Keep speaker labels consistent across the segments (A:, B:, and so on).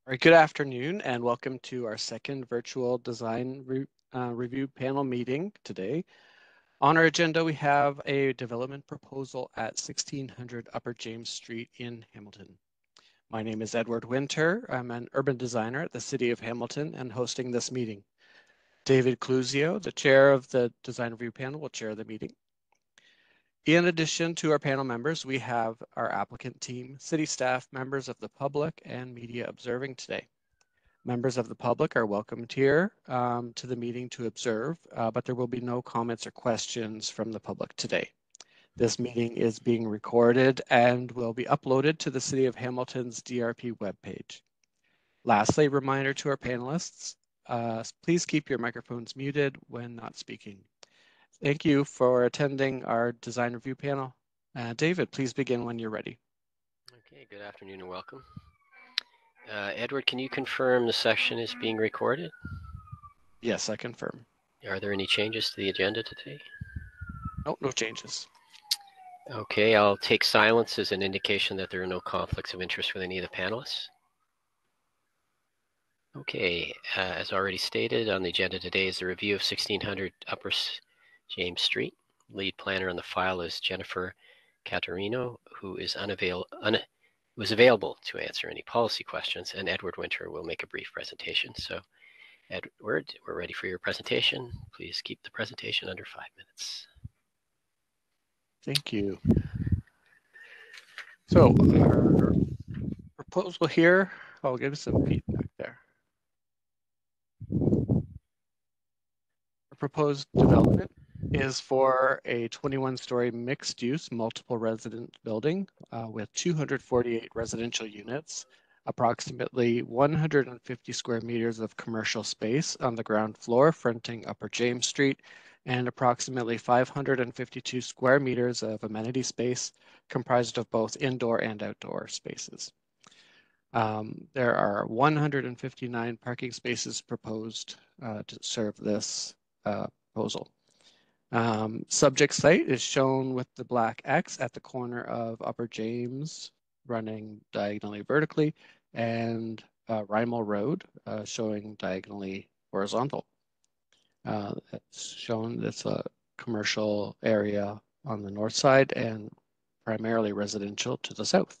A: All right, good afternoon and welcome to our second virtual design review panel meeting today. On our agenda, we have a development proposal at 1600 Upper James Street in Hamilton. My name is Edward Winter. I'm an urban designer at the City of Hamilton and hosting this meeting. David Cluzio, the chair of the design review panel, will chair the meeting. In addition to our panel members, we have our applicant team, city staff, members of the public, and media observing today. Members of the public are welcomed here to the meeting to observe, but there will be no comments or questions from the public today. This meeting is being recorded and will be uploaded to the City of Hamilton's DRP webpage. Lastly, reminder to our panelists, please keep your microphones muted when not speaking. Thank you for attending our design review panel. David, please begin when you're ready.
B: Okay, good afternoon and welcome. Edward, can you confirm the session is being recorded?
A: Yes, I confirm.
B: Are there any changes to the agenda today?
A: Nope, no changes.
B: Okay, I'll take silence as an indication that there are no conflicts of interest with any of the panelists. Okay, as already stated, on the agenda today is the review of 1600 Upper James Street. Lead planner on the file is Jennifer Catarino, who is available to answer any policy questions, and Edward Winter will make a brief presentation. So, Edward, we're ready for your presentation. Please keep the presentation under 5 minutes.
A: Thank you. So our proposal here, I'll give some feedback there. Our proposed development is for a 21-story mixed-use multiple resident building with 248 residential units, approximately 150 square meters of commercial space on the ground floor fronting Upper James Street, and approximately 552 square meters of amenity space comprised of both indoor and outdoor spaces. There are 159 parking spaces proposed to serve this proposal. Subject site is shown with the black X at the corner of Upper James running diagonally vertically and Rymel Road showing diagonally horizontal. It's shown that's a commercial area on the north side and primarily residential to the south.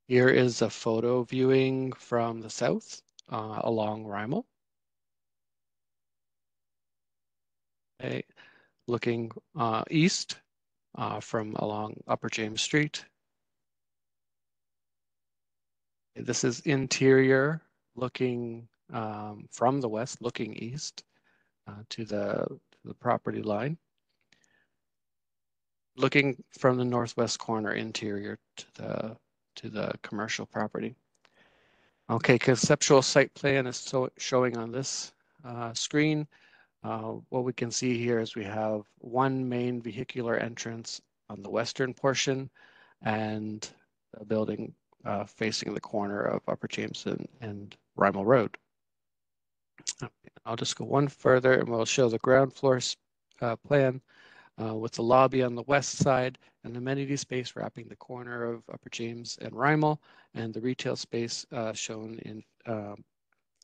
A: Here is a photo viewing from the south along Rymel. Okay. Looking east from along Upper James Street. This is interior looking from the west, looking east to the property line. Looking from the northwest corner interior to the commercial property. Okay, conceptual site plan is showing on this screen. What we can see here is we have one main vehicular entrance on the western portion and a building facing the corner of Upper James and Rymel Road. I'll just go one further and we'll show the ground floor plan with the lobby on the west side and amenity space wrapping the corner of Upper James and Rymel, and the retail space shown in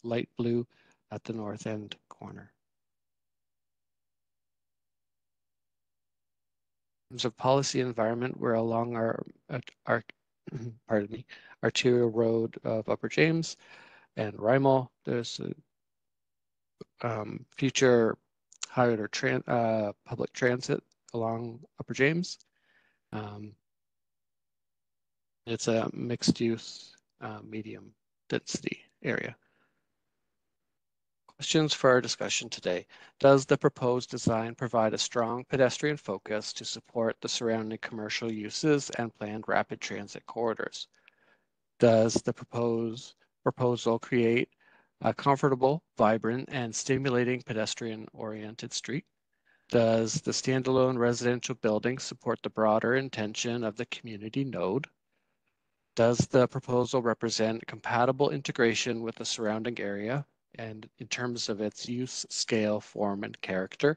A: light blue at the north end corner. In terms of policy environment, we're along our arterial road of Upper James and Rymel. There's a future higher public transit along Upper James. It's a mixed use medium density area. Questions for our discussion today. Does the proposed design provide a strong pedestrian focus to support the surrounding commercial uses and planned rapid transit corridors? Does the proposal create a comfortable, vibrant, and stimulating pedestrian-oriented street? Does the standalone residential building support the broader intention of the community node? Does the proposal represent compatible integration with the surrounding area and in terms of its use, scale, form, and character?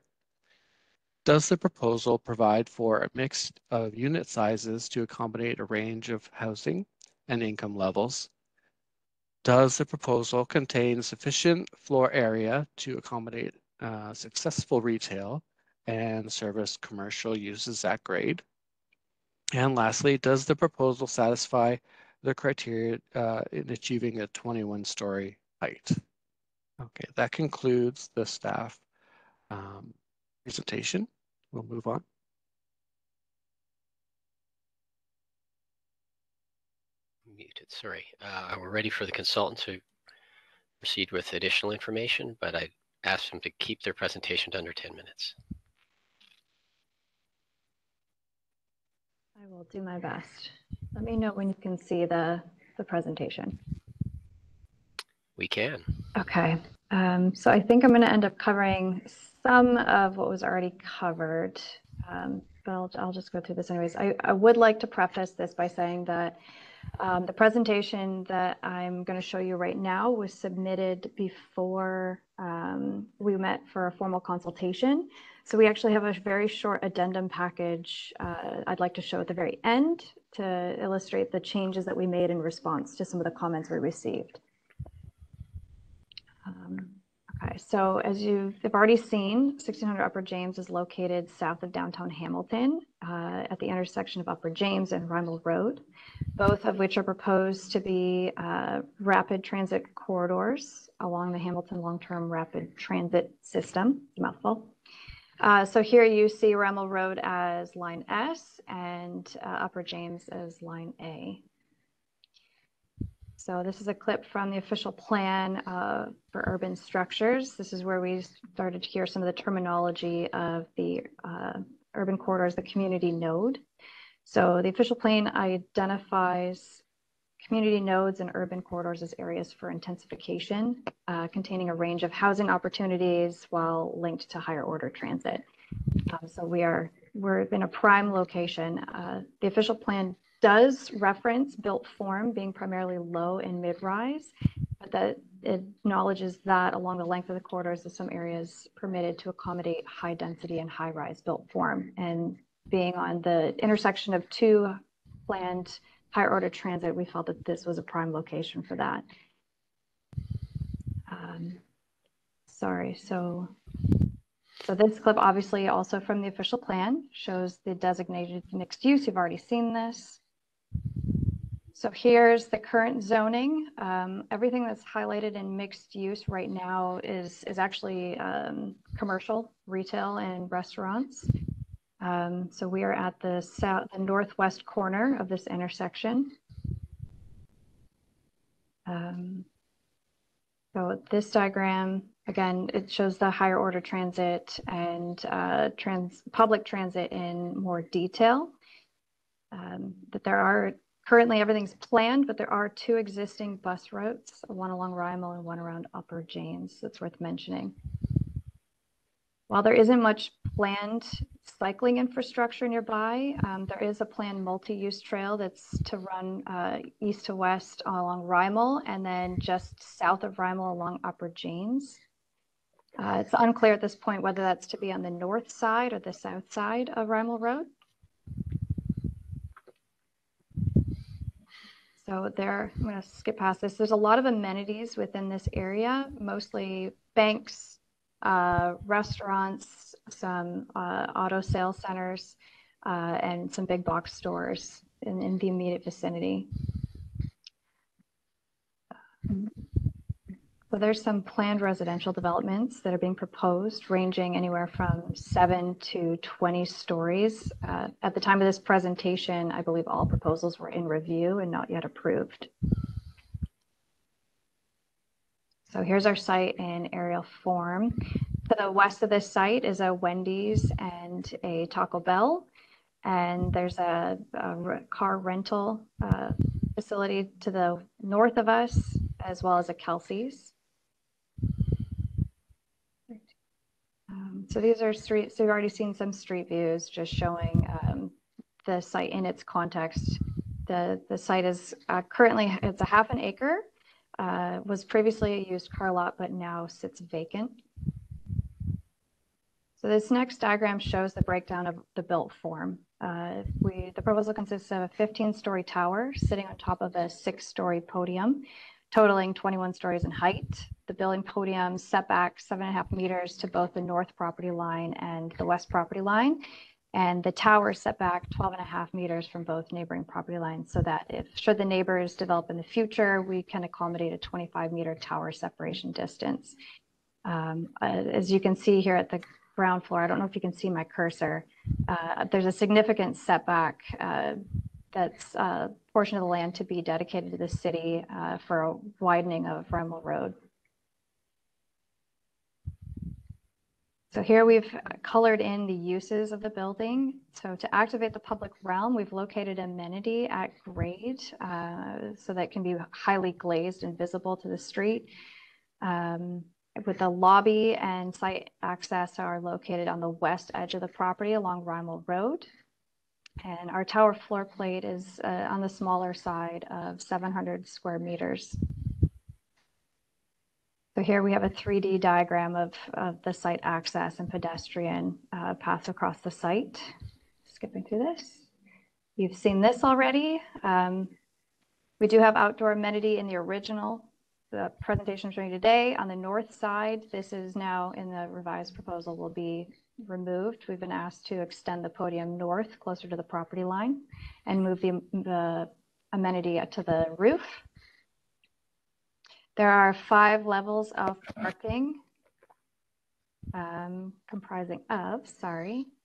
A: Does the proposal provide for a mix of unit sizes to accommodate a range of housing and income levels? Does the proposal contain sufficient floor area to accommodate successful retail and service commercial uses at grade? And lastly, does the proposal satisfy the criteria in achieving a 21-story height? Okay, that concludes the staff presentation. We'll move on.
B: Muted, sorry. We're ready for the consultant to proceed with additional information, but I asked them to keep their presentation to under 10 minutes.
C: I will do my best. Let me know when you can see the presentation.
B: We can.
C: Okay, so I think I'm going to end up covering some of what was already covered, but I'll just go through this anyways. I would like to preface this by saying that the presentation that I'm going to show you right now was submitted before we met for a formal consultation. So we actually have a very short addendum package I'd like to show at the very end to illustrate the changes that we made in response to some of the comments we received. Okay, so as you've already seen, 1600 Upper James is located south of downtown Hamilton at the intersection of Upper James and Rymel Road, both of which are proposed to be rapid transit corridors along the Hamilton Long-Term Rapid Transit System, mouthful. So here you see Rymel Road as line S and Upper James as line A. So this is a clip from the official plan for urban structures. This is where we started to hear some of the terminology of the urban corridors, the community node. So the official plan identifies community nodes and urban corridors as areas for intensification, containing a range of housing opportunities while linked to higher order transit. So we're in a prime location. The official plan does reference built form being primarily low and mid-rise, but that it acknowledges that along the length of the corridors, there's some areas permitted to accommodate high density and high-rise built form. And being on the intersection of two planned higher order transit, we felt that this was a prime location for that. Sorry, so this clip obviously also from the official plan shows the designated mixed use. You've already seen this. So here's the current zoning. Everything that's highlighted in mixed use right now is actually commercial, retail, and restaurants. So we are at the northwest corner of this intersection. So this diagram, again, it shows the higher order transit and public transit in more detail. That there are currently everything's planned, but there are two existing bus routes, one along Rymel and one around Upper James. That's worth mentioning. While there isn't much planned cycling infrastructure nearby, there is a planned multi-use trail that's to run east to west along Rymel and then just south of Rymel along Upper James. It's unclear at this point whether that's to be on the north side or the south side of Rymel Road. So there, I'm going to skip past this. There's a lot of amenities within this area, mostly banks, restaurants, some auto sales centers, and some big box stores in the immediate vicinity. So there's some planned residential developments that are being proposed, ranging anywhere from 7 to 20 stories. At the time of this presentation, I believe all proposals were in review and not yet approved. So here's our site in aerial form. To the west of this site is a Wendy's and a Taco Bell. And there's a car rental facility to the north of us, as well as a Kelsey's. So these are street, so you've already seen some street views just showing the site in its context. The site is currently, it's a half an acre, was previously a used car lot, but now sits vacant. So this next diagram shows the breakdown of the built form. The proposal consists of a 15-story tower sitting on top of a 6-story podium, totaling 21 stories in height. The building podium set back 7.5 meters to both the north property line and the west property line. And the tower set back 12.5 meters from both neighboring property lines, so that should the neighbors develop in the future, we can accommodate a 25-meter tower separation distance. As you can see here at the ground floor, I don't know if you can see my cursor, there's a significant setback that's a portion of the land to be dedicated to the city for a widening of Rymel Road. So here we've colored in the uses of the building. So to activate the public realm, we've located amenity at grade so that it can be highly glazed and visible to the street. With the lobby and site access are located on the west edge of the property along Rymel Road. And our tower floor plate is on the smaller side of 700 square meters. So here we have a 3D diagram of the site access and pedestrian paths across the site. Skipping through this. You've seen this already. We do have outdoor amenity in the original. The presentation I'm showing you today on the north side, this is now in the revised proposal will be removed. We've been asked to extend the podium north closer to the property line and move the amenity to the roof. There are 5 levels of parking comprising of,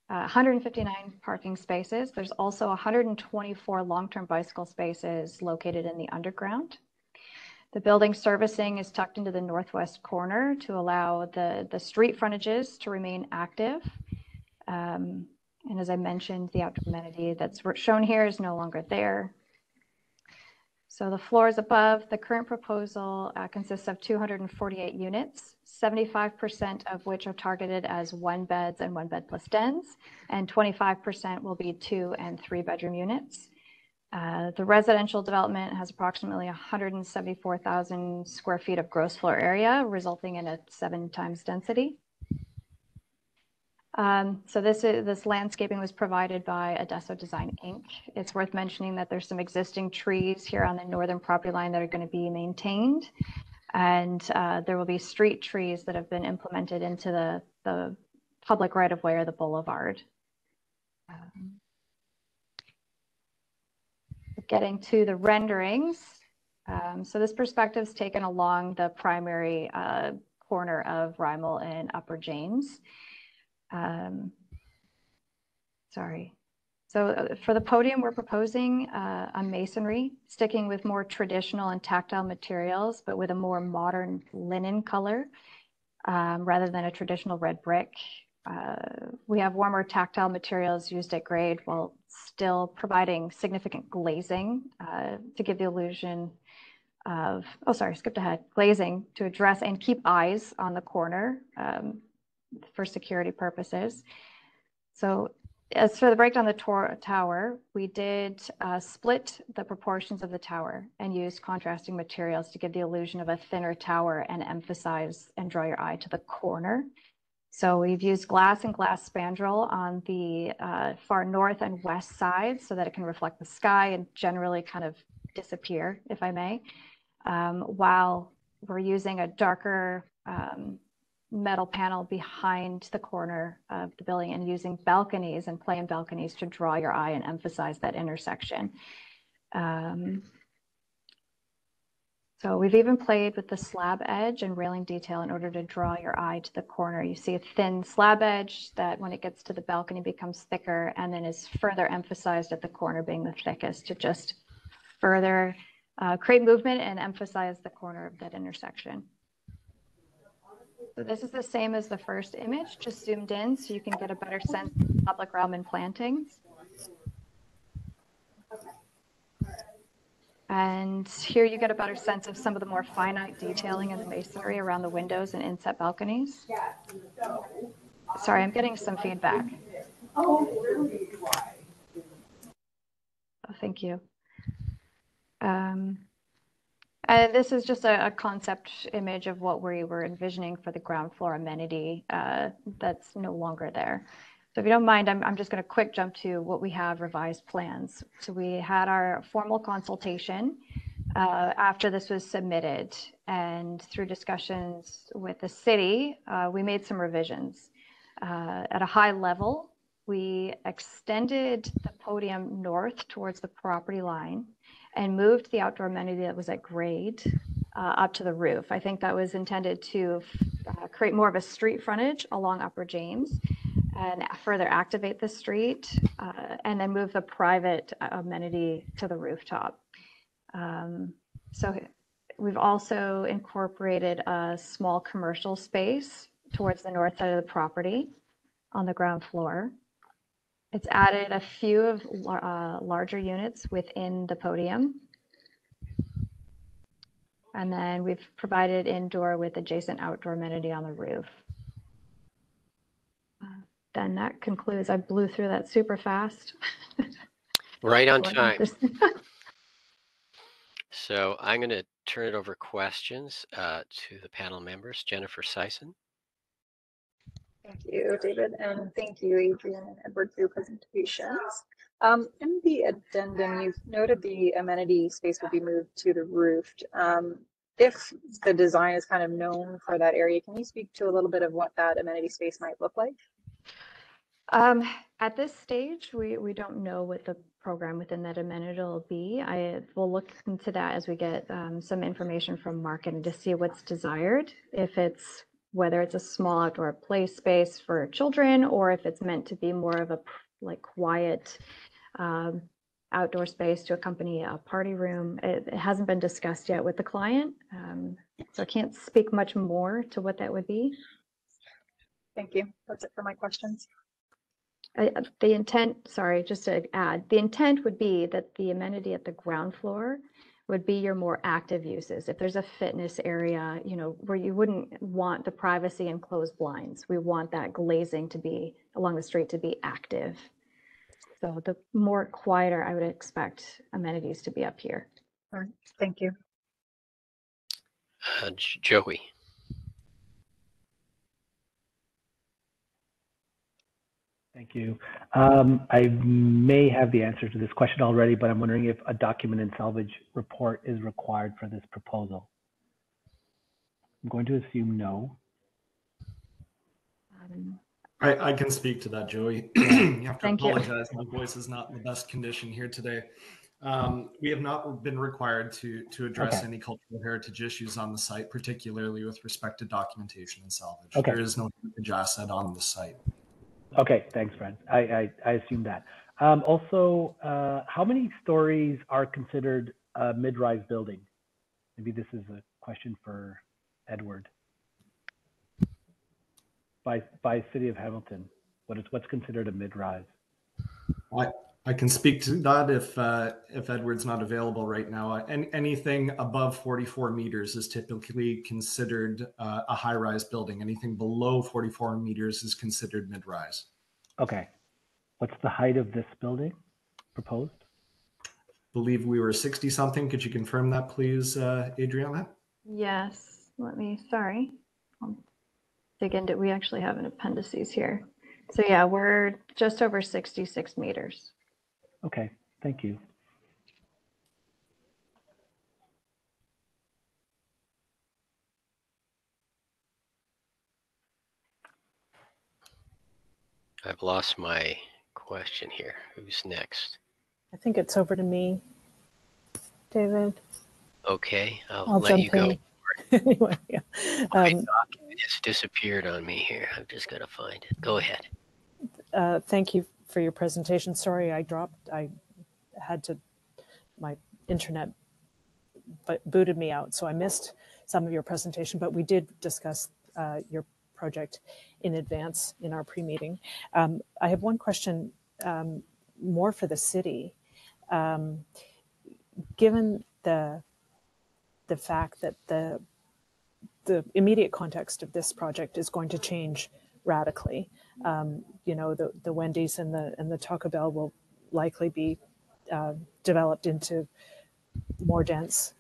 C: 159 parking spaces. There's also 124 long-term bicycle spaces located in the underground. The building servicing is tucked into the northwest corner to allow the street frontages to remain active. And as I mentioned, the outdoor amenity that's shown here is no longer there. So the floors above, the current proposal consists of 248 units, 75% of which are targeted as 1-beds and 1-bed plus dens, and 25% will be 2- and 3-bedroom units. The residential development has approximately 174,000 square feet of gross floor area, resulting in a 7 times density. So this landscaping was provided by Adesso Design Inc. It's worth mentioning that there's some existing trees here on the northern property line that are going to be maintained, and there will be street trees that have been implemented into the public right-of-way or the boulevard. Getting to the renderings. So this perspective is taken along the primary corner of Rymel and Upper James. So for the podium, we're proposing a masonry, sticking with more traditional and tactile materials, but with a more modern linen color rather than a traditional red brick. We have warmer tactile materials used at grade while still providing significant glazing to give the illusion of, glazing to address and keep eyes on the corner for security purposes. So as for the breakdown of the tower, we did split the proportions of the tower and use contrasting materials to give the illusion of a thinner tower and emphasize and draw your eye to the corner. So we've used glass and glass spandrel on the far north and west side so that it can reflect the sky and generally kind of disappear, if I may, while we're using a darker metal panel behind the corner of the building and using balconies and play-in balconies to draw your eye and emphasize that intersection. So we've even played with the slab edge and railing detail in order to draw your eye to the corner. You see a thin slab edge that when it gets to the balcony becomes thicker and then is further emphasized at the corner being the thickest to just further create movement and emphasize the corner of that intersection. So this is the same as the first image, just zoomed in so you can get a better sense of the public realm and plantings. And here you get a better sense of some of the more finite detailing in the masonry around the windows and inset balconies. Sorry, I'm getting some feedback. Oh, thank you. This is just a concept image of what we were envisioning for the ground floor amenity that's no longer there. So if you don't mind, I'm just going to quick jump to what we have revised plans. So we had our formal consultation after this was submitted, and through discussions with the city, we made some revisions. At a high level, we extended the podium north towards the property line and moved the outdoor amenity that was at grade up to the roof. I think that was intended to create more of a street frontage along Upper James and further activate the street, and then move the private amenity to the rooftop. So we've also incorporated a small commercial space towards the north side of the property on the ground floor. It's added a few of larger units within the podium. And then we've provided indoor with adjacent outdoor amenity on the roof. Then that concludes. I blew through that super fast.
B: Right on time. So I'm going to turn it over questions to the panel members. Jennifer Sison.
D: Thank you, David, and thank you, Adrian and Edward, for your presentations. In the addendum, you've noted the amenity space will be moved to the roof. If the design is kind of known for that area, can you speak to a little bit of what that amenity space might look like?
C: At this stage, we don't know what the program within that amenity will be. I will look into that as we get some information from marketing to see what's desired, if it's whether it's a small outdoor play space for children or if it's meant to be more of a like quiet outdoor space to accompany a party room. It hasn't been discussed yet with the client, so I can't speak much more to what that would be.
D: Thank you. That's it for my questions.
C: The intent, sorry, just to add, the intent would be that the amenity at the ground floor would be your more active uses. If there's a fitness area, you know, where you wouldn't want the privacy and closed blinds, we want that glazing to be along the street to be active. So the more quieter, I would expect amenities to be up here.
D: All right, thank you.
B: Joey.
E: Thank you. I may have the answer to this question already, but I'm wondering if a document and salvage report is required for this proposal. I'm going to assume no.
F: I can speak to that, Joey. You have to apologize. My voice is not in the best condition here today. We have not been required to address any cultural heritage issues on the site, particularly with respect to documentation and salvage. There is no heritage asset on the site.
E: Okay, thanks, Brent. I assume that. Also, how many stories are considered a mid-rise building? Maybe this is a question for Edward. By City of Hamilton, what's considered a mid-rise?
F: I can speak to that if Edward's not available right now. Anything above 44 meters is typically considered a high-rise building. Anything below 44 meters is considered mid-rise.
E: Okay. What's the height of this building proposed?
F: I believe we were 60-something. Could you confirm that, please, Adriana?
C: Yes. Sorry. I'll dig into, we actually have an appendices here. So yeah, we're just over 66 meters.
E: Okay, thank you.
B: I've lost my question here. Who's next?
G: I think it's over to me, David.
B: Okay, I'll let you go.
G: Anyway, yeah.
B: My document has disappeared on me here. I've just got to find it. Go ahead.
G: Thank you for your presentation. Sorry, I had to, my internet booted me out, so I missed some of your presentation, but we did discuss your project in advance in our pre-meeting. I have one question more for the city. Given the fact that the immediate context of this project is going to change radically, you know, the Wendy's and the Taco Bell will likely be developed into more dense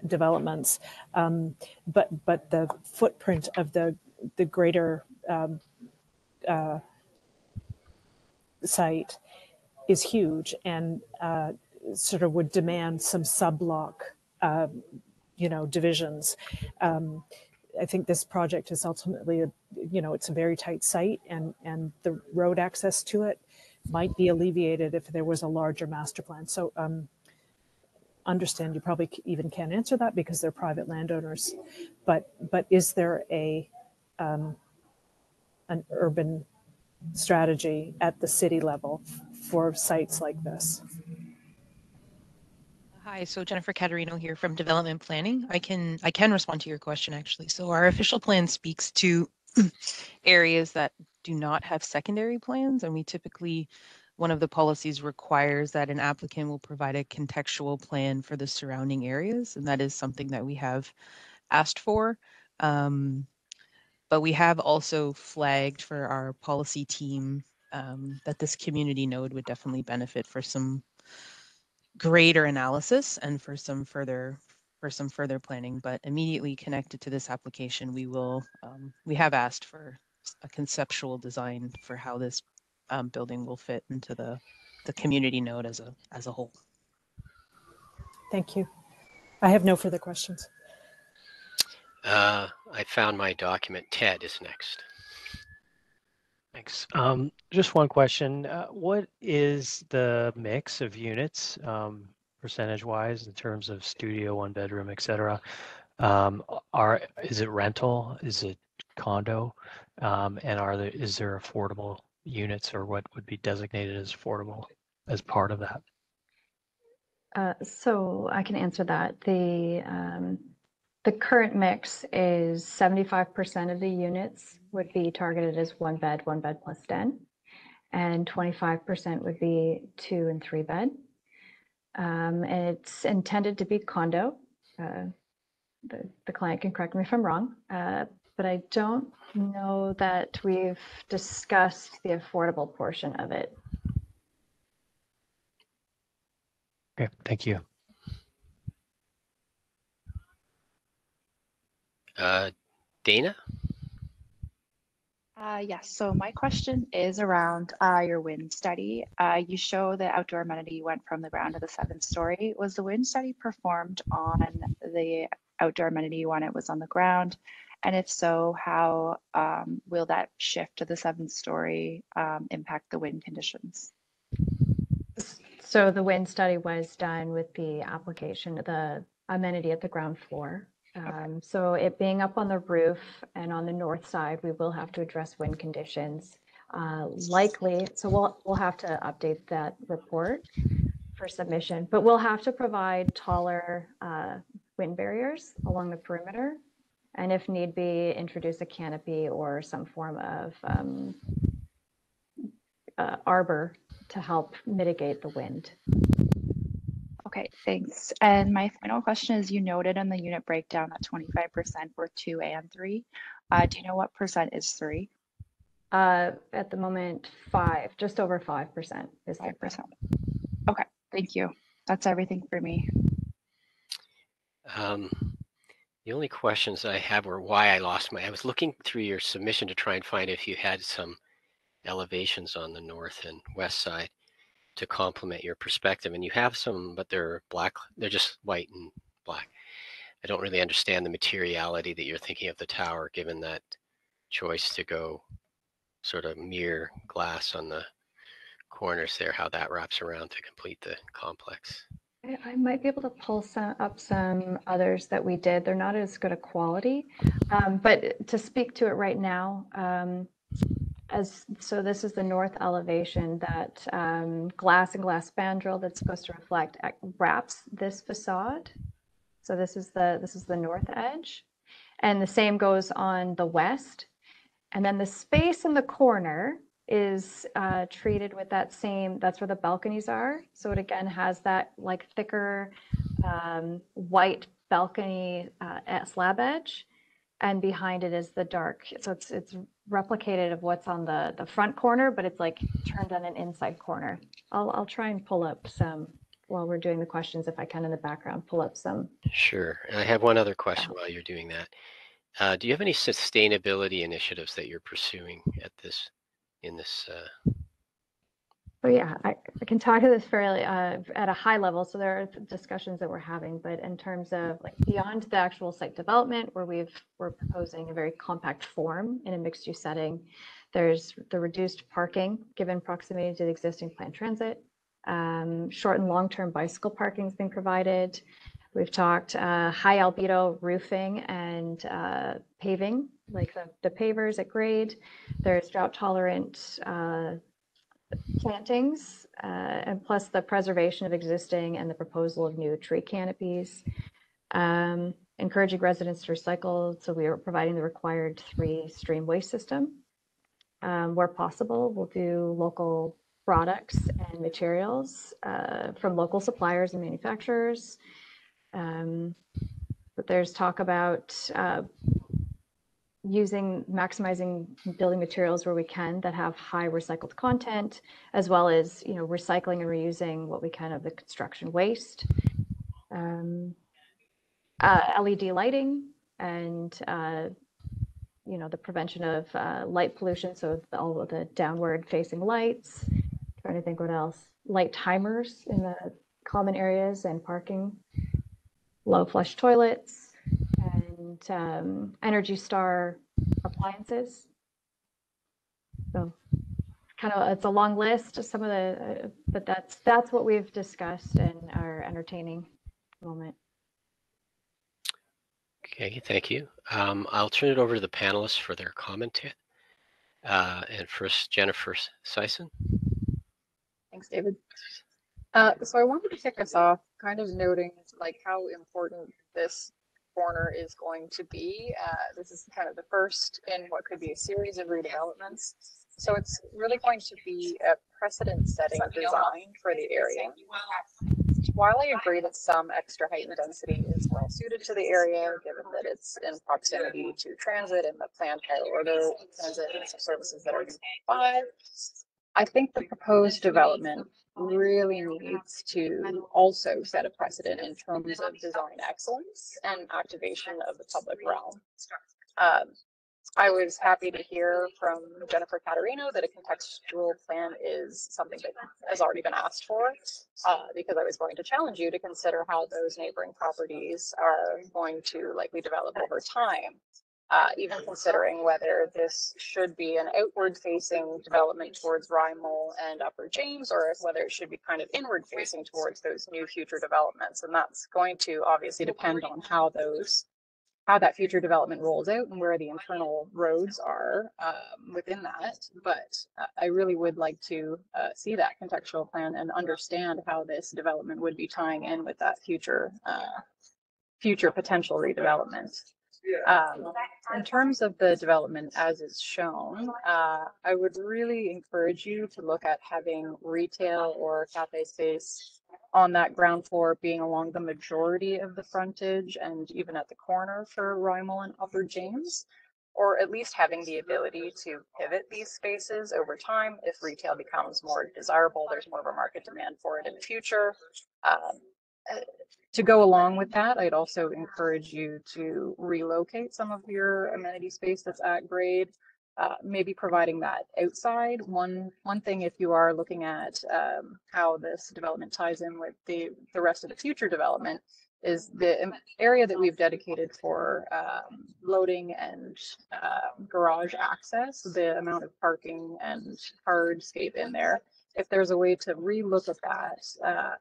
G: developments, but the footprint of the greater site is huge, and sort of would demand some sub-block, divisions. I think this project is ultimately it's a very tight site, and the road access to it might be alleviated if there was a larger master plan. So understand you probably even can't answer that because they're private landowners, but is there an urban strategy at the city level for sites like this?
H: Hi, so Jennifer Caterino here from Development Planning. I can respond to your question actually. So our official plan speaks to areas that do not have secondary plans, and we typically, one of the policies requires that an applicant will provide a contextual plan for the surrounding areas, and that is something that we have asked for. But we have also flagged for our policy team that this community node would definitely benefit for some greater analysis and for some further planning. But immediately connected to this application, we have asked for a conceptual design for how this building will fit into the community node as a whole.
G: Thank you. I have no further questions.
B: I found my document. Ted is next.
I: Thanks. Just one question. What is the mix of units, percentage-wise, in terms of studio, one bedroom, et cetera? Is it rental? Is it condo? And is there affordable units, or what would be designated as affordable as part of that?
C: So I can answer that. The current mix is 75% of the units would be targeted as one bed plus den, and 25% would be 2 and 3 bed. And it's intended to be condo. The client can correct me if I'm wrong, but I don't know that we've discussed the affordable portion of it.
I: Okay, thank you.
B: Dana?
J: Yes, so my question is around your wind study. You show the outdoor amenity went from the ground to the 7th story. Was the wind study performed on the outdoor amenity when it was on the ground? And if so, how will that shift to the 7th story impact the wind conditions?
C: So the wind study was done with the application of the amenity at the ground floor. So it being up on the roof and on the north side, we will have to address wind conditions likely. So we'll have to update that report for submission, but we'll have to provide taller wind barriers along the perimeter, and if need be, introduce a canopy or some form of arbor to help mitigate the wind.
J: Okay, thanks. And my final question is, you noted in the unit breakdown that 25% were 2 and 3. Do you know what percent is 3?
C: At the moment, 5, just over 5% is
J: 5%. Okay, thank you. That's everything for me.
B: The only questions I have were why I was looking through your submission to try and find if you had some elevations on the north and west side to complement your perspective, and you have some, but they're black. They're just white and black. I don't really understand the materiality that you're thinking of the tower, given that choice to go sort of mirror glass on the corners there, how that wraps around to complete the complex.
C: I might be able to pull up some others that we did. They're not as good a quality, but to speak to it right now, so this is the north elevation that glass and glass spandrel that's supposed to reflect wraps this facade. So this is the north edge, and the same goes on the west. And then the space in the corner is treated with that same, that's where the balconies are. So it again has that like thicker white balcony slab edge, and behind it is the dark. So it's replicated of what's on the front corner, but it's like turned on an inside corner. I'll try and pull up some while we're doing the questions, if I can in the background, pull up some.
B: Sure. And I have one other question while you're doing that. Do you have any sustainability initiatives that you're pursuing in this?
C: Oh yeah, I can talk to this fairly at a high level. So there are discussions that we're having, but in terms of like beyond the actual site development, where we're proposing a very compact form in a mixed use setting, there's the reduced parking given proximity to the existing planned transit. Short and long-term bicycle parking has been provided. We've talked high albedo roofing and paving, like the pavers at grade. There's drought tolerant plantings, and plus the preservation of existing and the proposal of new tree canopies. Encouraging residents to recycle, so we are providing the required 3-stream waste system. Where possible, we'll do local products and materials from local suppliers and manufacturers. But there's talk about maximizing building materials where we can that have high recycled content, as well as recycling and reusing what we can of the construction waste. LED lighting and the prevention of light pollution, so all of the downward facing lights. Trying to think what else. Light timers in the common areas and parking. Low flush toilets and Energy Star appliances. So kind of, it's a long list of some of the, but that's what we've discussed and are entertaining at the moment.
B: Okay, thank you. I'll turn it over to the panelists for their comment. And first, Jennifer Sison.
D: Thanks, David. So I wanted to kick us off kind of noting like how important this corner is going to be. This is kind of the first in what could be a series of redevelopments. So it's really going to be a precedent-setting design for the area. While I agree that some extra height and density is well suited to the area, given that it's in proximity to transit and the planned higher order transit and services that are nearby, I think the proposed development really needs to also set a precedent in terms of design excellence and activation of the public realm. I was happy to hear from Jennifer Caterino that a contextual plan is something that has already been asked for, because I was going to challenge you to consider how those neighboring properties are going to likely develop over time. Even considering whether this should be an outward-facing development towards Rymel and Upper James, or whether it should be kind of inward-facing towards those new future developments. And that's going to obviously depend on how that future development rolls out and where the internal roads are within that. But I really would like to see that contextual plan and understand how this development would be tying in with that future potential redevelopment. In terms of the development as is shown, I would really encourage you to look at having retail or cafe space on that ground floor being along the majority of the frontage and even at the corner for Rymel and Upper James, or at least having the ability to pivot these spaces over time if retail becomes more desirable, there's more of a market demand for it in the future. To go along with that, I'd also encourage you to relocate some of your amenity space that's at grade, maybe providing that outside. One thing, if you are looking at how this development ties in with the rest of the future development, is the area that we've dedicated for loading and garage access, the amount of parking and hardscape in there. If there's a way to relook at that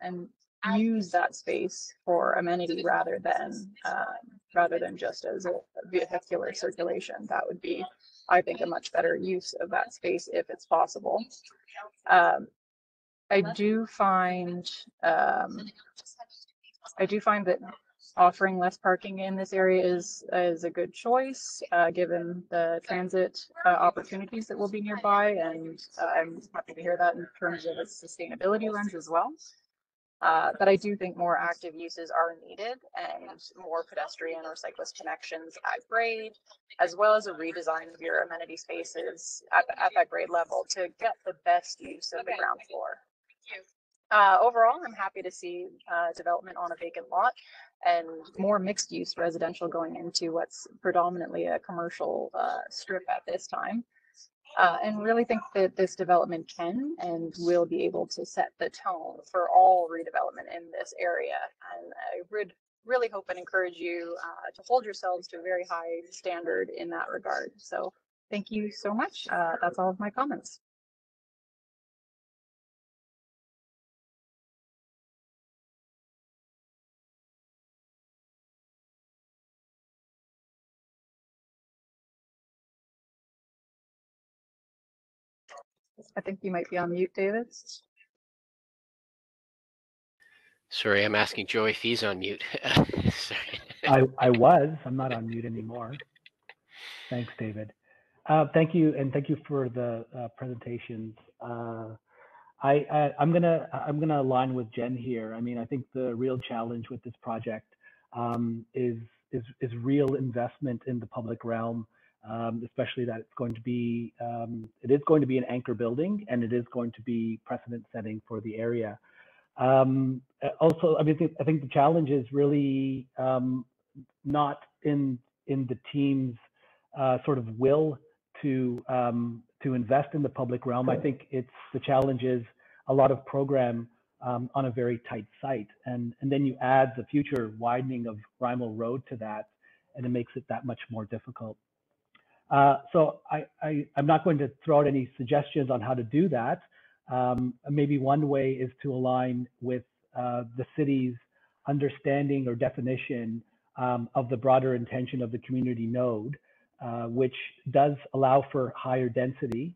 D: and use that space for amenity rather than just as a vehicular circulation, that would be, I think, a much better use of that space if it's possible. I do find that offering less parking in this area is a good choice, given the transit opportunities that will be nearby, and I'm happy to hear that in terms of a sustainability lens as well. But I do think more active uses are needed and more pedestrian or cyclist connections at grade, as well as a redesign of your amenity spaces at that grade level to get the best use of the ground floor. Overall, I'm happy to see development on a vacant lot and more mixed use residential going into what's predominantly a commercial strip at this time. And really think that this development can and will be able to set the tone for all redevelopment in this area. And I would really hope and encourage you to hold yourselves to a very high standard in that regard. So thank you so much. That's all of my comments. I think you might be on mute, David.
B: Sorry, I'm asking Joey if he's on mute. Sorry.
E: I was. I'm not on mute anymore. Thanks, David. Thank you, and thank you for the presentations. I'm gonna align with Jen here. I mean, I think the real challenge with this project is real investment in the public realm, especially that it's going to be it is going to be an anchor building, and it is going to be precedent setting for the area. Also, I mean, I think the challenge is really not in the team's sort of will to invest in the public realm. I think the challenge is a lot of program on a very tight site, and then you add the future widening of Rymel Road to that, and it makes it that much more difficult. So I'm not going to throw out any suggestions on how to do that. Maybe one way is to align with the city's understanding or definition of the broader intention of the community node, which does allow for higher density,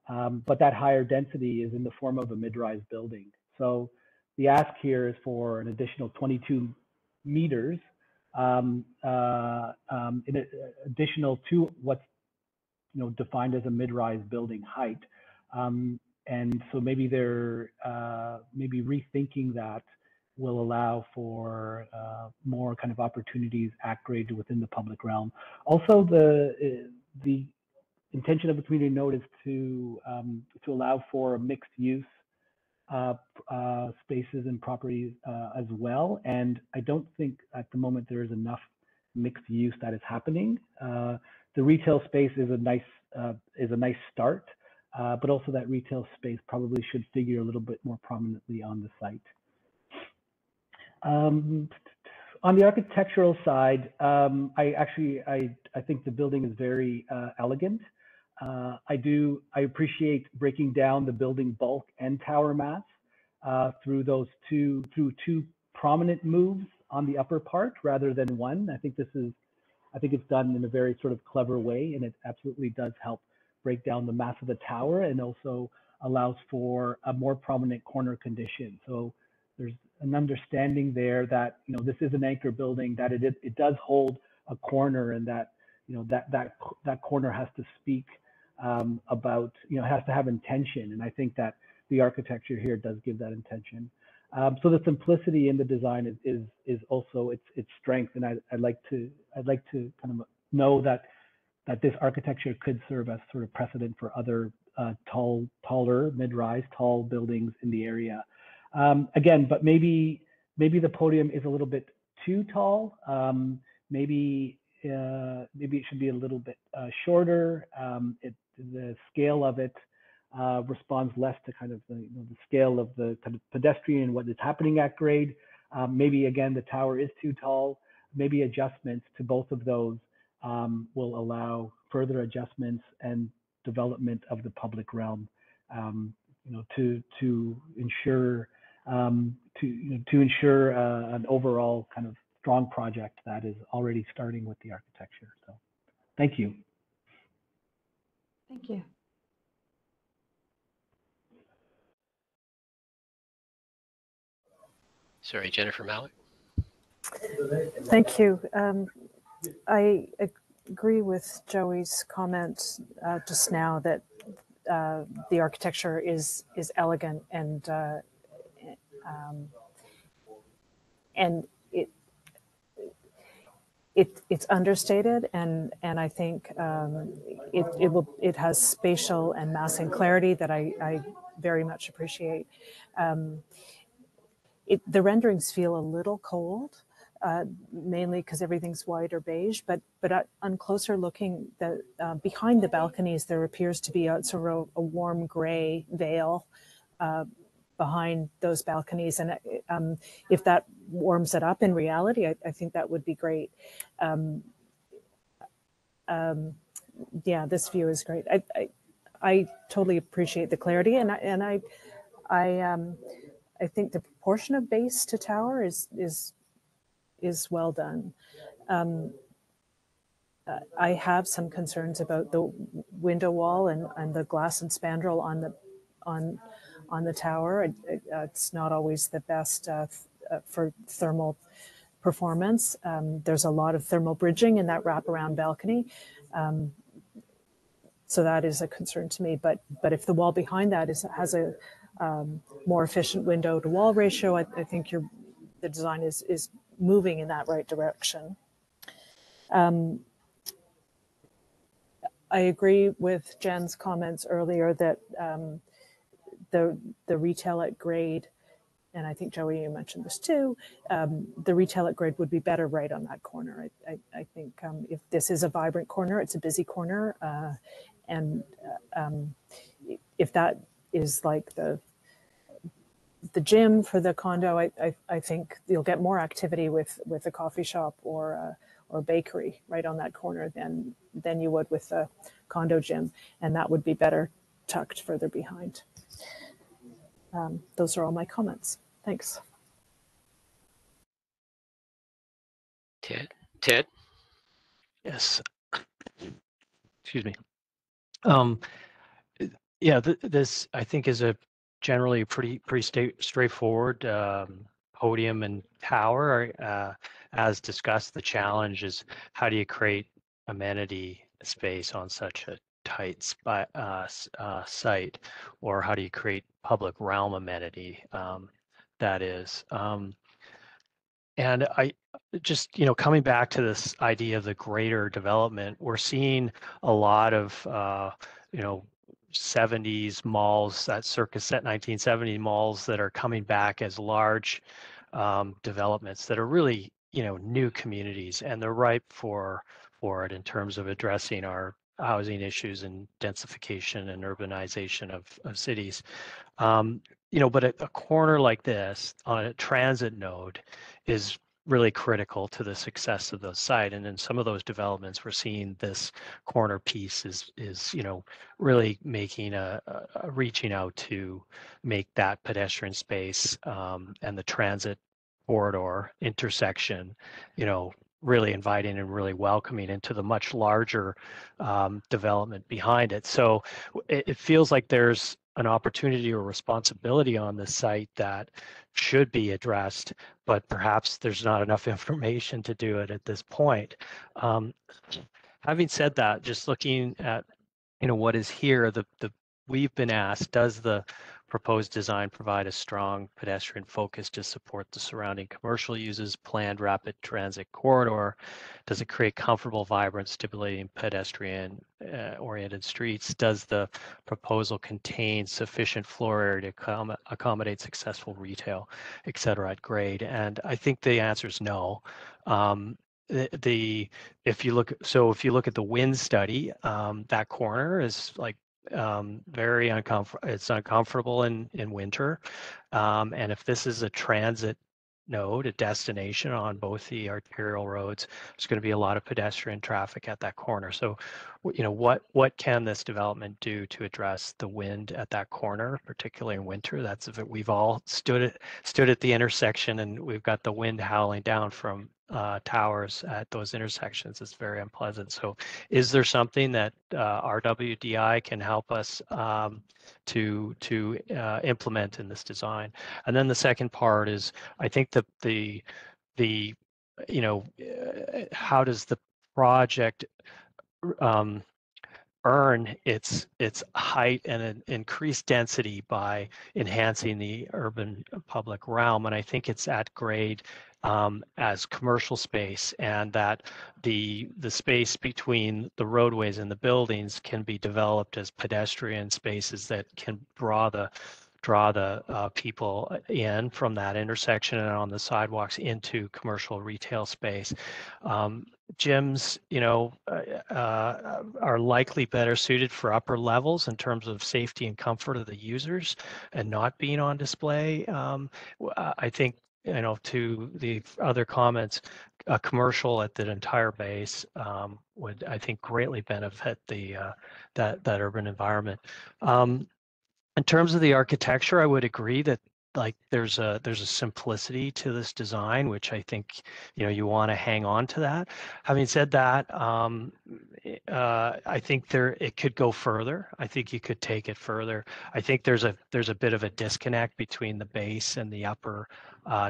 E: but that higher density is in the form of a mid-rise building. So the ask here is for an additional 22 meters, in additional to what's defined as a mid-rise building height. And so maybe they're maybe rethinking that will allow for more kind of opportunities at grade within the public realm. Also, the intention of the community node is to allow for mixed use spaces and properties as well. And I don't think at the moment there is enough mixed use that is happening. The retail space is a nice start, but also that retail space probably should figure a little bit more prominently on the site. On the architectural side, I think the building is very elegant. I appreciate breaking down the building bulk and tower mass through two prominent moves on the upper part rather than one. I think it's done in a very sort of clever way, and it absolutely does help break down the mass of the tower and also allows for a more prominent corner condition. So there's an understanding there that this is an anchor building, that it does hold a corner, and that that corner has to speak about has to have intention. And I think that the architecture here does give that intention. So the simplicity in the design is also its strength, and I'd like to kind of know that this architecture could serve as sort of precedent for other taller, mid-rise, tall buildings in the area. Again, but maybe the podium is a little bit too tall. Maybe it should be a little bit shorter. The scale of it responds less to kind of the scale of the kind of pedestrian and what is happening at grade. Maybe again the tower is too tall. Maybe adjustments to both of those will allow further adjustments and development of the public realm, to ensure an overall kind of strong project that is already starting with the architecture. So, thank you.
C: Thank you.
B: Sorry, Jennifer Mallett.
G: Thank you. I agree with Joey's comment just now that the architecture is elegant and it's understated, and I think it has spatial and massing clarity that I very much appreciate. the renderings feel a little cold, mainly because everything's white or beige, but on closer looking, behind the balconies, there appears to be a sort of a warm gray veil behind those balconies. And if that warms it up in reality, I think that would be great. Yeah, this view is great. I totally appreciate the clarity, and I think the proportion of base to tower is well done. I have some concerns about the window wall and the glass and spandrel on the tower. It's not always the best for thermal performance. There's a lot of thermal bridging in that wraparound balcony. So that is a concern to me. But if the wall behind that has a more efficient window to wall ratio, I think the design is moving in that right direction. I agree with Jen's comments earlier that the retail at grade, and I think Joey, you mentioned this too, the retail at grade would be better right on that corner. I think if this is a vibrant corner, it's a busy corner, and if that is like the gym for the condo, I think you'll get more activity with a coffee shop or bakery right on that corner than you would with the condo gym, and that would be better tucked further behind. Those are all my comments. Thanks.
B: Ted?
I: Yes. Excuse me. Yeah, this I think is a generally pretty straightforward podium and tower. As discussed, the challenge is how do you create amenity space on such a tight site, or how do you create public realm amenity, that is. And I just, coming back to this idea of the greater development, we're seeing a lot of, 70s malls, that circa set 1970 malls that are coming back as large developments that are really, new communities, and they're ripe for it in terms of addressing our housing issues and densification and urbanization of cities. But a corner like this on a transit node is really critical to the success of the site. And in some of those developments, we're seeing this corner piece is really making reaching out to make that pedestrian space and the transit corridor intersection, really inviting and really welcoming into the much larger development behind it. So it feels like there's an opportunity or responsibility on the site that should be addressed, but perhaps there's not enough information to do it at this point. Having said that, just looking at what is here, we've been asked, does the proposed design provide a strong pedestrian focus to support the surrounding commercial uses, planned rapid transit corridor? Does it create comfortable, vibrant, stimulating pedestrian oriented streets? Does the proposal contain sufficient floor area to accommodate successful retail, et cetera, at grade? And I think the answer is no. If you look at the wind study, that corner is like very uncomfortable. It's uncomfortable in winter, and if this is a transit node, a destination on both the arterial roads, there's going to be a lot of pedestrian traffic at that corner. So, what can this development do to address the wind at that corner, particularly in winter? That's if we've all stood at the intersection and we've got the wind howling down from towers at those intersections. It's very unpleasant. So is there something that RWDI can help us to implement in this design? And then the second part is, I think how does the project earn its height and an increased density by enhancing the urban public realm? And I think it's at grade as commercial space, and that the space between the roadways and the buildings can be developed as pedestrian spaces that can draw the draw the people in from that intersection and on the sidewalks into commercial retail space. Gyms, are likely better suited for upper levels in terms of safety and comfort of the users and not being on display. I think, to the other comments, a commercial at the entire base would, I think, greatly benefit that urban environment. In terms of the architecture, I would agree that there's a simplicity to this design, which I think you want to hang on to that. Having said that, I think it could go further. I think you could take it further. I think there's a bit of a disconnect between the base and the upper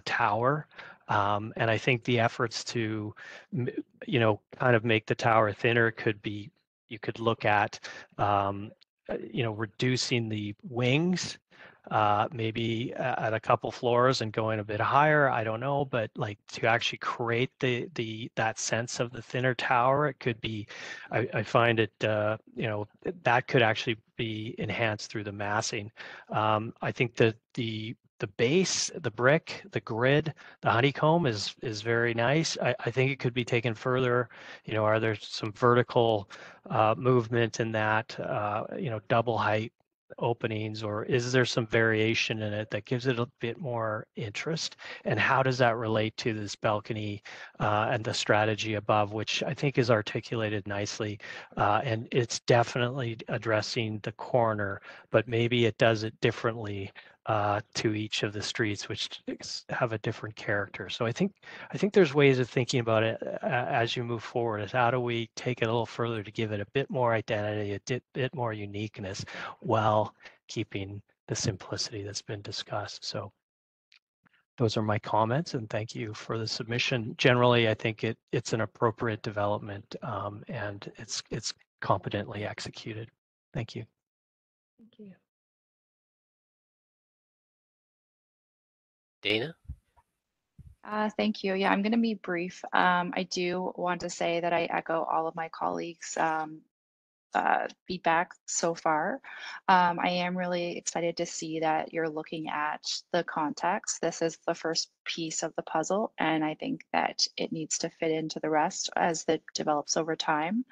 I: tower. And I think the efforts to kind of make the tower thinner could be, you could look at reducing the wings, maybe at a couple floors and going a bit higher. I don't know, but to actually create that sense of the thinner tower, it could be. I find it, that could actually be enhanced through the massing. I think that the base, the brick, the grid, the honeycomb is very nice. I think it could be taken further. Are there some vertical movement in that, double height openings, or is there some variation in it that gives it a bit more interest? And how does that relate to this balcony and the strategy above, which I think is articulated nicely, and it's definitely addressing the corner, but maybe it does it differently to each of the streets, which have a different character. So I think there's ways of thinking about it as you move forward. Is how do we take it a little further to give it a bit more identity, a bit more uniqueness, while keeping the simplicity that's been discussed. So those are my comments, and thank you for the submission. Generally, I think it's an appropriate development, and it's competently executed. Thank you.
C: Thank you.
B: Dana?
J: Thank you. Yeah, I'm going to be brief. I do want to say that I echo all of my colleagues' feedback so far. I am really excited to see that you're looking at the context. This is the first piece of the puzzle, and I think that it needs to fit into the rest as it develops over time.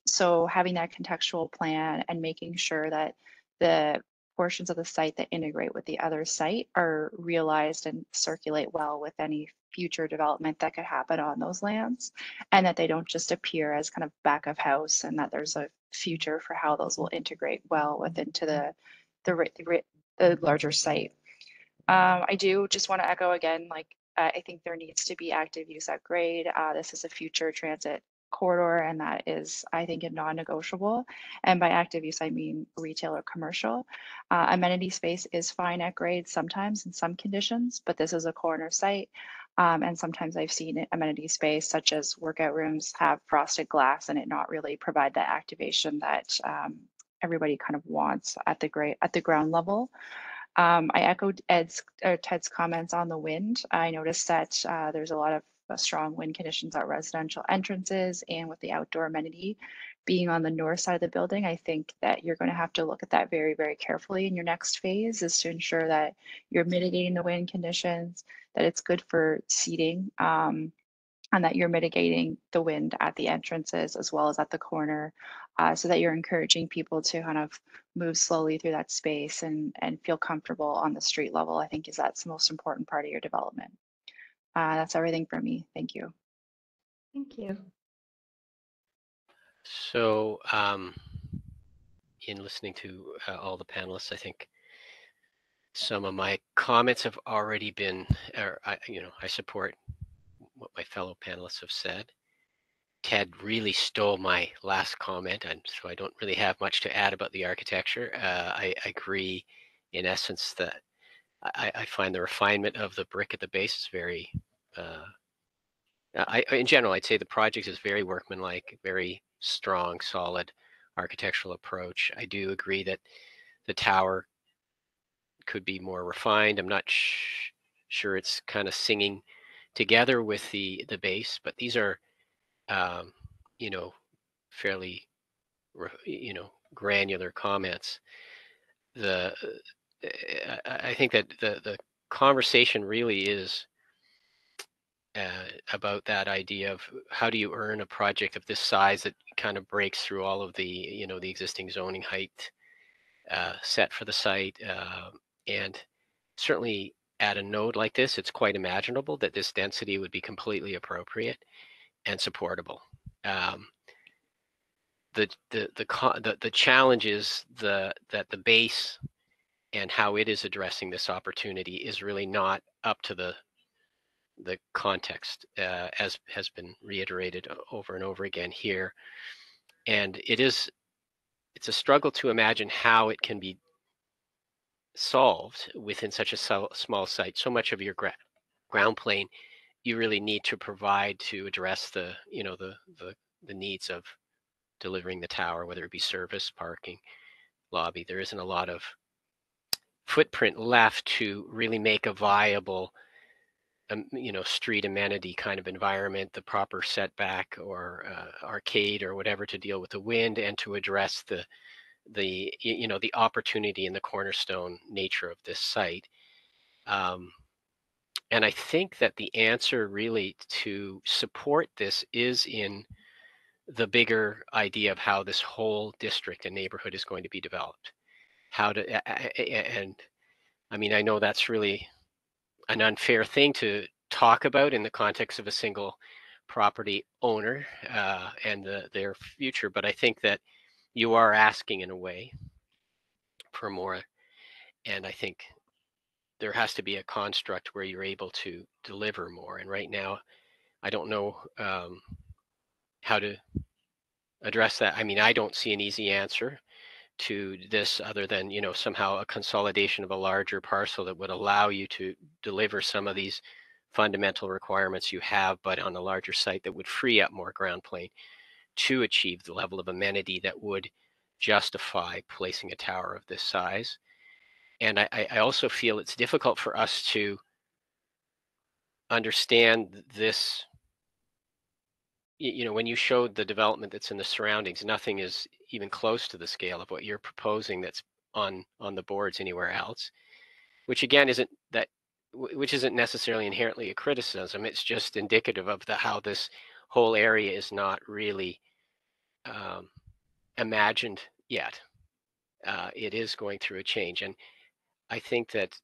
J: So having that contextual plan and making sure that the portions of the site that integrate with the other site are realized and circulate well with any future development that could happen on those lands, and that they don't just appear as kind of back of house, and that there's a future for how those will integrate well into the larger site. I do just want to echo again, I think there needs to be active use at grade. This is a future transit corridor, and that is, I think, a non-negotiable. And by active use, I mean retail or commercial. Amenity space is fine at grade sometimes in some conditions, but this is a corner site. And sometimes I've seen amenity space such as workout rooms have frosted glass and it not really provide that activation that everybody kind of wants at the ground level. I echoed Ted's comments on the wind. I noticed that there's a lot of strong wind conditions at residential entrances, and with the outdoor amenity being on the north side of the building, I think that you're going to have to look at that very, very carefully in your next phase, is to ensure that you're mitigating the wind conditions, that it's good for seating, and that you're mitigating the wind at the entrances as well as at the corner, so that you're encouraging people to kind of move slowly through that space and feel comfortable on the street level. I think that's the most important part of your development. That's everything from me. Thank you.
C: Thank you.
B: So in listening to all the panelists, I think some of my comments have already been, I support what my fellow panelists have said. Ted really stole my last comment, and so I don't really have much to add about the architecture. I agree in essence that I find the refinement of the brick at the base is very, in general, I'd say the project is very workmanlike, very strong, solid architectural approach. I do agree that the tower could be more refined. I'm not sure it's kind of singing together with the base, but these are, fairly, granular comments. I think that the conversation really is about that idea of how do you earn a project of this size that kind of breaks through all of the the existing zoning height set for the site, and certainly at a node like this, it's quite imaginable that this density would be completely appropriate and supportable. The challenge is that the base and how it is addressing this opportunity is really not up to the context, as has been reiterated over and over again here. And it's a struggle to imagine how it can be solved within such a small site. So much of your ground plane you really need to provide to address the needs of delivering the tower, whether it be service, parking, lobby. There isn't a lot of footprint left to really make a viable street amenity kind of environment, the proper setback or arcade or whatever to deal with the wind and to address the opportunity and the cornerstone nature of this site. And I think that the answer really to support this is in the bigger idea of how this whole district and neighborhood is going to be developed. And I mean, I know that's really an unfair thing to talk about in the context of a single property owner and their future, but I think that you are asking in a way for more, and I think there has to be a construct where you're able to deliver more. And right now, I don't know how to address that. I mean, I don't see an easy answer to this other than, somehow a consolidation of a larger parcel that would allow you to deliver some of these fundamental requirements you have, but on a larger site that would free up more ground plane to achieve the level of amenity that would justify placing a tower of this size. And I also feel it's difficult for us to understand this. When you showed the development that's in the surroundings, nothing is even close to the scale of what you're proposing that's on the boards anywhere else, which again isn't necessarily inherently a criticism. It's just indicative of how this whole area is not really imagined yet. It is going through a change, and I think that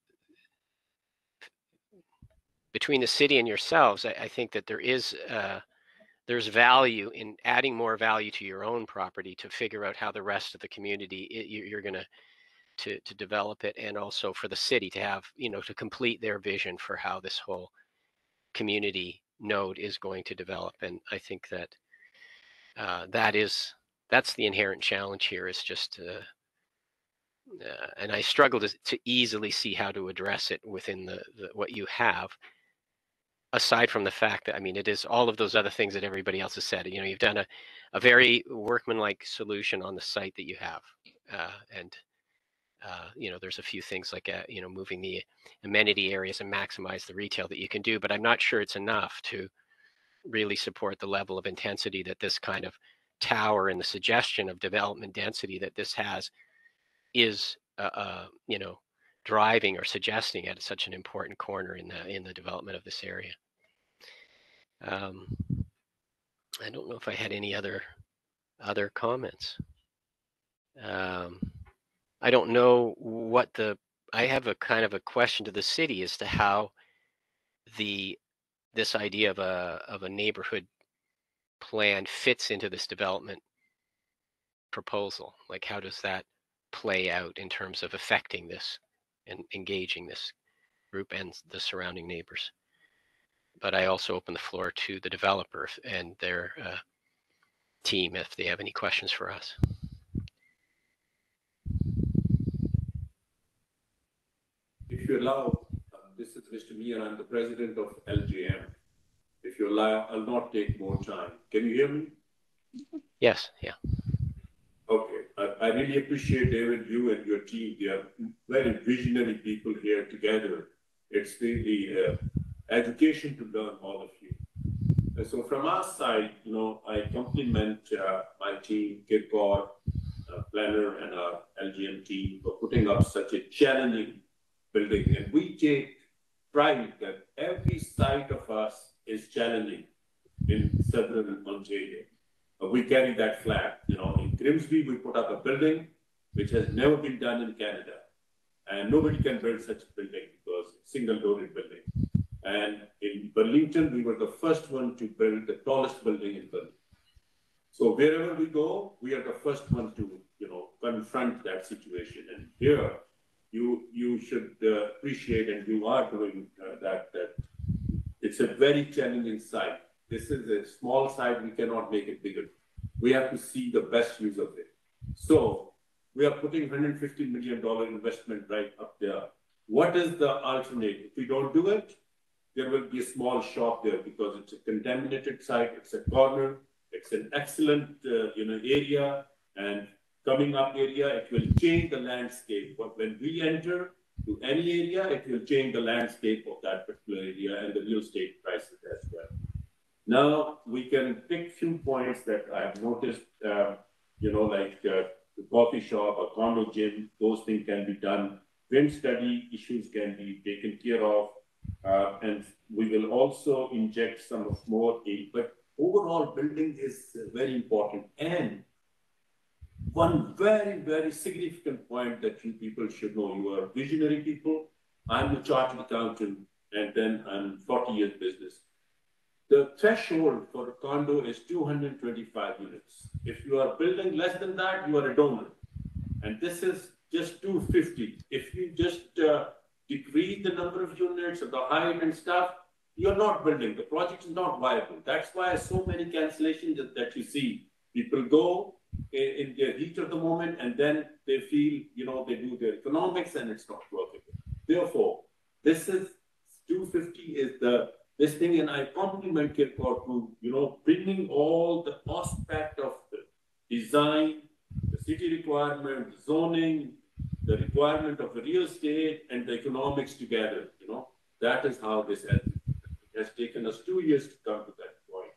B: between the city and yourselves, I think that there's value in adding more value to your own property to figure out how the rest of the community you're going to develop it, and also for the city to have to complete their vision for how this whole community node is going to develop. And I think that that's the inherent challenge here, is just and I struggle to easily see how to address it within the what you have, aside from the fact that, I mean, it is all of those other things that everybody else has said. You've done a very workmanlike solution on the site that you have, and there's a few things like moving the amenity areas and maximize the retail that you can do, but I'm not sure it's enough to really support the level of intensity that this kind of tower and the suggestion of development density that this has is driving or suggesting at such an important corner in the development of this area. I don't know if I had any other comments. I don't know what I have a kind of a question to the city as to how this idea of a neighborhood plan fits into this development proposal. Like, how does that play out in terms of affecting this and engaging this group and the surrounding neighbors? But I also open the floor to the developer and their team if they have any questions for us.
K: If you allow, this is Mr. Meir, I'm the president of LJM. If you allow, I'll not take more time. Can you hear me?
B: Yes, yeah.
K: Okay, I really appreciate, David, you and your team. They are very visionary people here together. It's the education to learn, all of you. And so from our side, I compliment my team, Kirkor, planner and our LGM team for putting up such a challenging building. And we take pride that every site of us is challenging in southern Ontario. We carry that flag. You know, in Grimsby, we put up a building which has never been done in Canada. And nobody can build such a building because it's single-doored building. And in Burlington, we were the first one to build the tallest building in Burlington. So wherever we go, we are the first one to, you know, confront that situation. And here, you should appreciate, and you are doing that it's a very challenging site. This is a small site, we cannot make it bigger. We have to see the best use of it. So we are putting $150 million investment right up there. What is the alternative? If we don't do it, there will be a small shop there because it's a contaminated site, it's a corner, it's an excellent area, and coming up area, it will change the landscape. But when we enter to any area, it will change the landscape of that particular area and the real estate prices as well. Now we can pick few points that I have noticed, like the coffee shop or condo gym, those things can be done. Wind study issues can be taken care of. And we will also inject some of more aid, but overall building is very important. And one very, very significant point that you people should know, you are visionary people. I'm a chartered accountant, and then I'm 40 years business. The threshold for a condo is 225 units. If you are building less than that, you are a donor. And this is just 250. If you just decrease the number of units or the height and stuff, you're not building. The project is not viable. That's why so many cancellations that you see. People go in the heat of the moment, and then they feel, they do their economics and it's not working. Therefore, this is 250 is this thing, and I compliment Kirkor to, bringing all the aspect of the design, the city requirement, zoning, the requirement of the real estate and the economics together, that is how this has taken us 2 years to come to that point.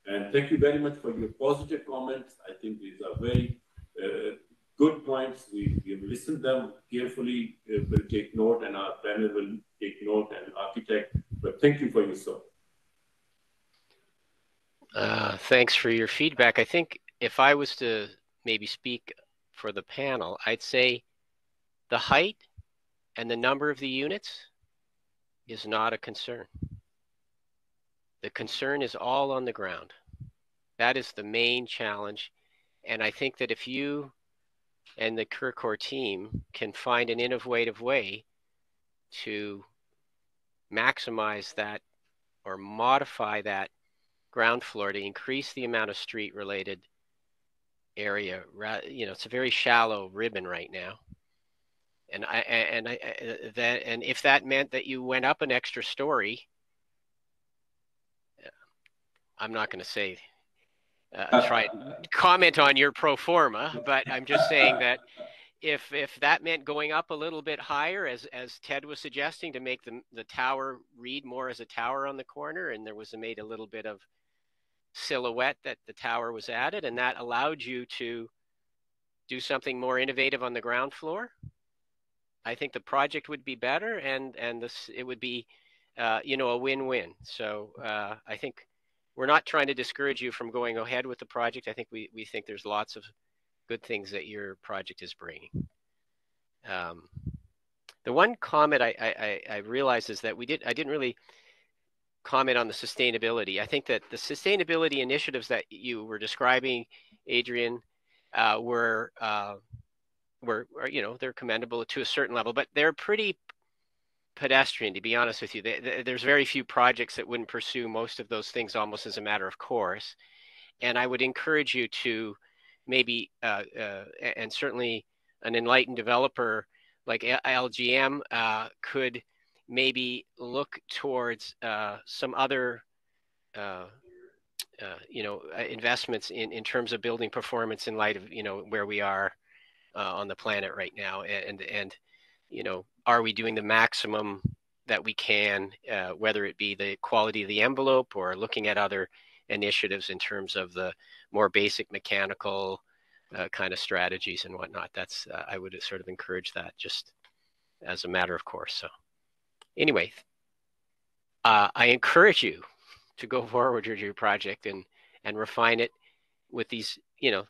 K: And thank you very much for your positive comments. I think these are very good points. We have listened them carefully, will take note, and our planner will take note, and architect, but thank you for your support.
B: Thanks for your feedback. I think if I was to maybe speak for the panel, I'd say the height and the number of the units is not a concern. The concern is all on the ground. That is the main challenge. And I think that if you and the Kirkor team can find an innovative way to maximize that or modify that ground floor to increase the amount of street related area, it's a very shallow ribbon right now. And if that meant that you went up an extra story, I'm not going to say try and comment on your pro forma, but I'm just saying that if that meant going up a little bit higher, as Ted was suggesting, to make the tower read more as a tower on the corner, and there was made a little bit of silhouette that the tower was added, and that allowed you to do something more innovative on the ground floor, I think the project would be better, and it would be a win-win. So I think we're not trying to discourage you from going ahead with the project. I think we think there's lots of good things that your project is bringing. The one comment I realized is that I didn't really comment on the sustainability. I think that the sustainability initiatives that you were describing, Adrian, were they're commendable to a certain level, but they're pretty pedestrian, to be honest with you. There's very few projects that wouldn't pursue most of those things almost as a matter of course. And I would encourage you to maybe, and certainly an enlightened developer like LGM could maybe look towards some other investments in terms of building performance in light of where we are on the planet right now, and are we doing the maximum that we can, whether it be the quality of the envelope or looking at other initiatives in terms of the more basic mechanical kind of strategies and whatnot. That's I would sort of encourage that just as a matter of course. So anyway, I encourage you to go forward with your project and refine it with these, you know,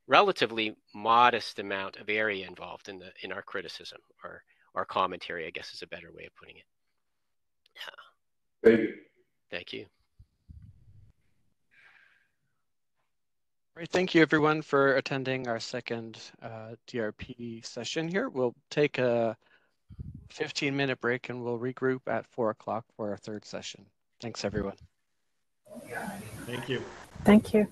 B: relatively modest amount of area involved in our criticism or our commentary, I guess is a better way of putting it.
K: Thank you.
B: Thank you.
A: Great. Thank you, everyone, for attending our second DRP session here. We'll take a 15-minute break and we'll regroup at 4 o'clock for our third session. Thanks, everyone.
F: Thank you.
G: Thank you.